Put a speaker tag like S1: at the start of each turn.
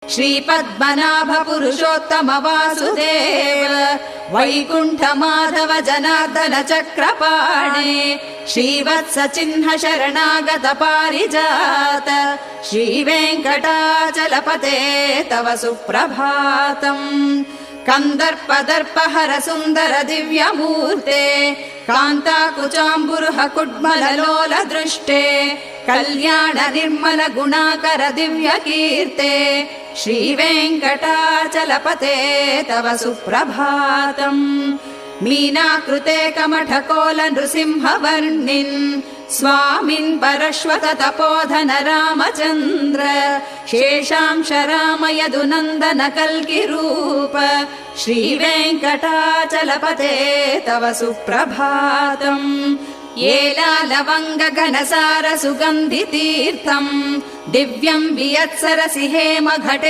S1: श्रीपद्मनाभ पुरुषोत्तम वासुदेव वैकुण्ठ माधव जनार्दन चक्रपाणे श्रीवत्स चिह्न शरणागत पारिजात श्रीवेङ्कटाचलपते तव सुप्रभातम्। कन्दर्पदर्पहर सुन्दर दिव्यमूर्ते कान्ताकुचाम्बुरुह कुड्मललोल दृष्टे कल्याण निर्मल गुणाकर दिव्यकीर्ते श्रीवेङ्कटाचलपते तव सुप्रभातम्। मीनाकृते कमठकोल नृसिंहवर्णिन् स्वामिन् परश्वत तपोधन रामचन्द्र शेषांश राम यदुनन्दन कल्किरूप श्रीवेङ्कटाचलपते तव सुप्रभातम्। येलालवङ्ग घनसार सुगन्धि तीर्थम् दिव्यम् वियत्सरसि हेम घटे